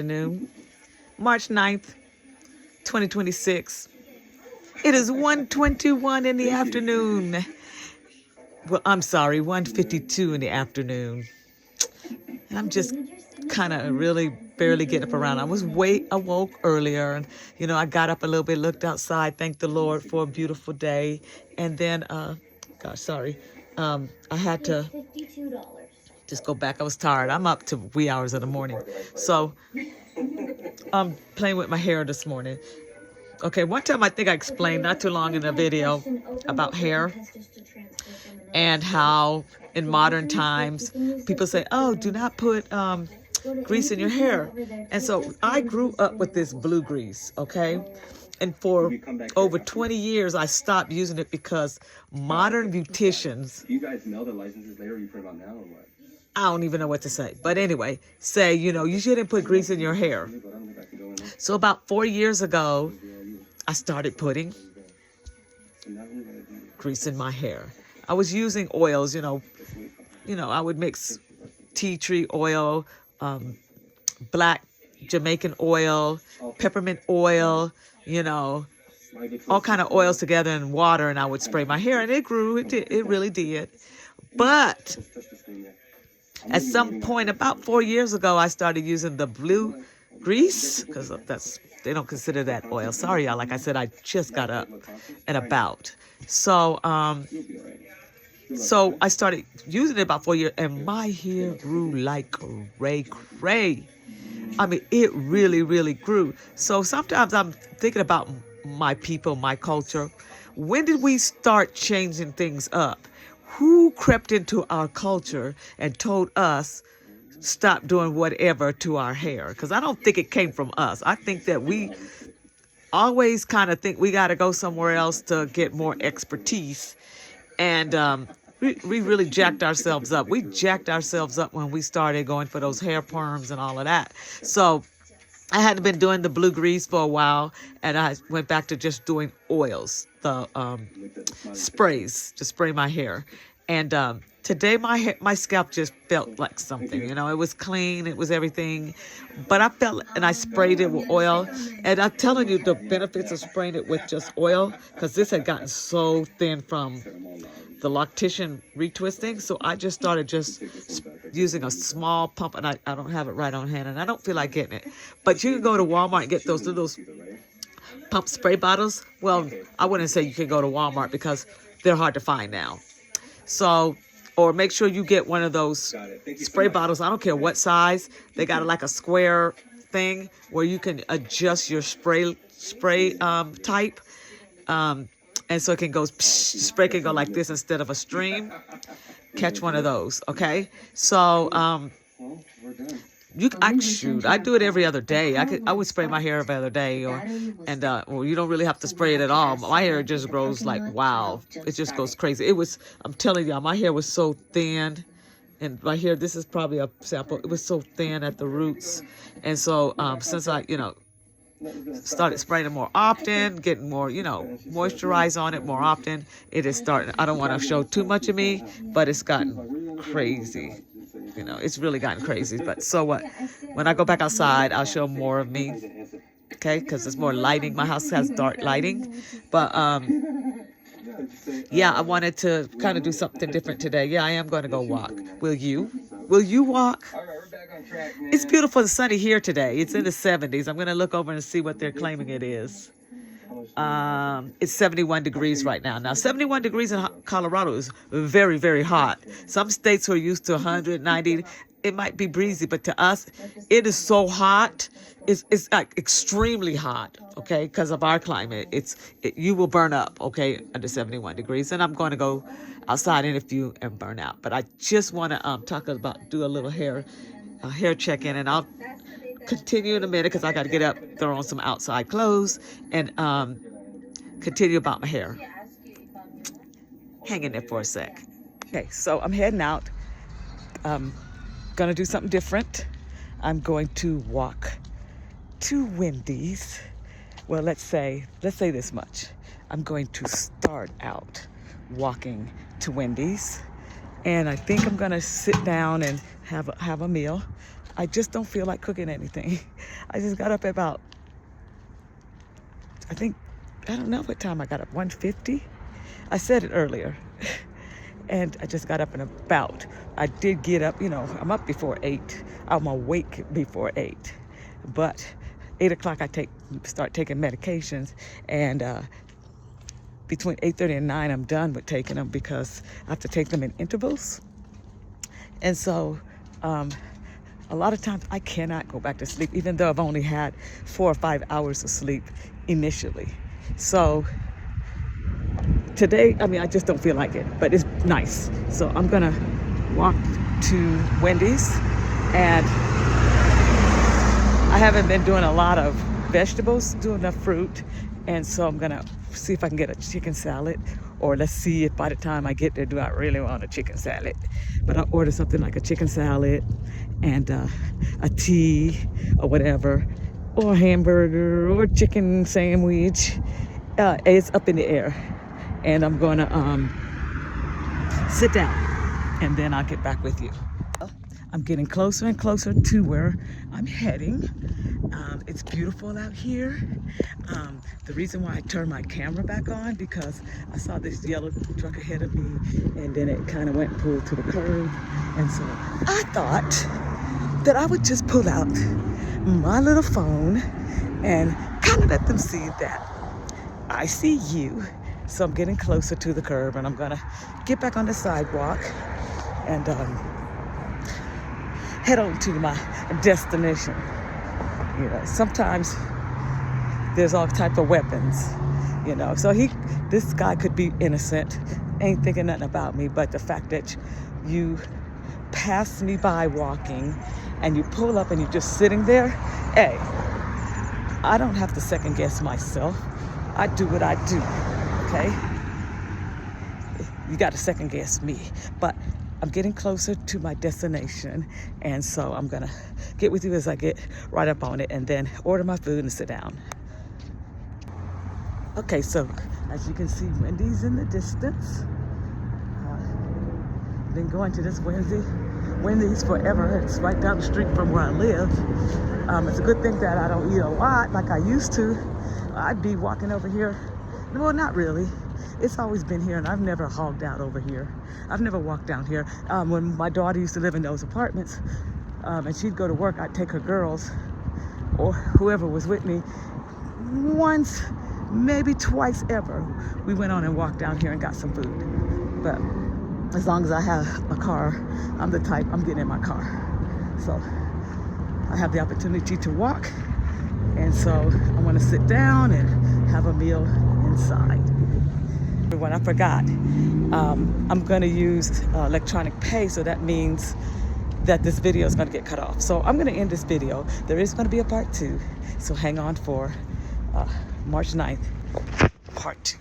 afternoon, March 9th, 2026. It is 1:21 in the afternoon. Well, I'm sorry, 1:52 in the afternoon. And I'm just kind of really barely getting up around. I was awoke earlier, and I got up a little bit, looked outside, thanked the Lord for a beautiful day, and then, I had to just go back. I was tired. I'm up to wee hours in the morning, so I'm playing with my hair this morning. Okay, one time I think I explained not too long in a video about hair and how in modern times people say, oh, do not put grease in your hair. And so I grew up with this blue grease, okay? And for over 20 years, I stopped using it because modern beauticians, Do you guys know the license is there? Or you put it on now or what? I don't even know what to say. But anyway, say, you shouldn't put grease in your hair. So about 4 years ago, I started putting grease in my hair. I was using oils, I would mix tea tree oil, black Jamaican oil, peppermint oil, all kind of oils together in water, and I would spray my hair, and it grew. It really did. But at some point, about 4 years ago, I started using the blue grease because they don't consider that oil. Sorry, y'all. Like I said, I just got up and about. So I started using it about 4 years, and my hair grew like cray. I mean, it really, really grew. So sometimes I'm thinking about my people, my culture. When did we start changing things up? Who crept into our culture and told us stop doing whatever to our hair? Because I don't think it came from us. I think that we always kind of think we got to go somewhere else to get more expertise. And we really jacked ourselves up. We jacked ourselves up when we started going for those hair perms and all of that. So I hadn't been doing the blue grease for a while, and I went back to just doing oils, the sprays to spray my hair. And today my scalp just felt like something. It was clean, it was everything, but I felt, and I sprayed it with oil. And I'm telling you the benefits of spraying it with just oil, because this had gotten so thin from the loctician retwisting. So I just started just using a small pump, and I don't have it right on hand, and I don't feel like getting it. But you can go to Walmart and get those pump spray bottles. Well, I wouldn't say you can go to Walmart because they're hard to find now. So, or make sure you get one of those spray bottles. I don't care what size. They got like a square thing where you can adjust your spray type. And so it can go, spray can go like this instead of a stream. Catch one of those, okay? So, I do it every other day. I would spray my hair every other day, well, you don't really have to spray it at all. My hair just grows like, wow. It just goes crazy. I'm telling y'all, my hair was so thin. And my hair, this is probably a sample. It was so thin at the roots. And so, since I, started spraying it more often, getting more, moisturize on it more often, it is starting. I don't want to show too much of me, but it's gotten crazy. It's really gotten crazy. But so what? When I go back outside, I'll show more of me, okay? Because there's more lighting. My house has dark lighting. But, yeah, I wanted to kind of do something different today. Yeah, I am going to go walk. Will you? Will you walk? It's beautiful and sunny here today. It's in the 70s. I'm going to look over and see what they're claiming it is. It's 71 degrees right now. Now, 71 degrees in Colorado is very, very hot. Some states who are used to 190, it might be breezy, but to us, it is so hot. It's like extremely hot, okay, because of our climate. You will burn up, okay, under 71 degrees. And I'm going to go outside in a few and burn out. But I just want to do a little hair check-in, and I'll continue in a minute because I got to get up, throw on some outside clothes, and continue about my hair. Hang in there for a sec. Okay, so I'm heading out. Gonna do something different. I'm going to walk to Wendy's. Well, let's say this much. I'm going to start out walking to Wendy's, and I think I'm gonna sit down and have a meal. I just don't feel like cooking anything. I just got up at about, I don't know what time I got up, 1:50? I said it earlier. And I just got up and about. I did get up, I'm up before 8. I'm awake before 8. But 8 o'clock I start taking medications, and between 8:30 and 9 I'm done with taking them because I have to take them in intervals. And so a lot of times I cannot go back to sleep, even though I've only had 4 or 5 hours of sleep initially. So today, I just don't feel like it, but it's nice. So I'm gonna walk to Wendy's, and I haven't been doing a lot of vegetables, doing enough fruit, and so I'm gonna see if I can get a chicken salad, or let's see if by the time I get there, do I really want a chicken salad? But I'll order something like a chicken salad and a tea or whatever, or a hamburger or a chicken sandwich. It's up in the air, and I'm gonna sit down, and then I'll get back with you. I'm getting closer and closer to where I'm heading. It's beautiful out here. The reason why I turned my camera back on, because I saw this yellow truck ahead of me, and then it kind of went and pulled to the curb. And so I thought that I would just pull out my little phone and kind of let them see that I see you. So I'm getting closer to the curb, and I'm gonna get back on the sidewalk and head on to my destination. Sometimes there's all type of weapons, So this guy could be innocent, ain't thinking nothing about me, but the fact that you pass me by walking and you pull up and you're just sitting there, hey, I don't have to second guess myself. I do what I do, okay? You got to second guess me, but I'm getting closer to my destination, and so I'm gonna get with you as I get right up on it, and then order my food and sit down. Okay, so as you can see, Wendy's in the distance. Been going to this Wendy's forever. It's right down the street from where I live. It's a good thing that I don't eat a lot like I used to. I'd be walking over here. Well, not really. It's always been here, and I've never hogged out over here. I've never walked down here. When my daughter used to live in those apartments, and she'd go to work, I'd take her girls or whoever was with me. Once, maybe twice ever, we went on and walked down here and got some food. But as long as I have a car, I'm the type, I'm getting in my car. So I have the opportunity to walk, and so I want to sit down and have a meal inside. When I forgot, I'm going to use electronic pay, so that means that this video is going to get cut off. So I'm going to end this video. There is going to be a part 2, so hang on for March 9th, part 2.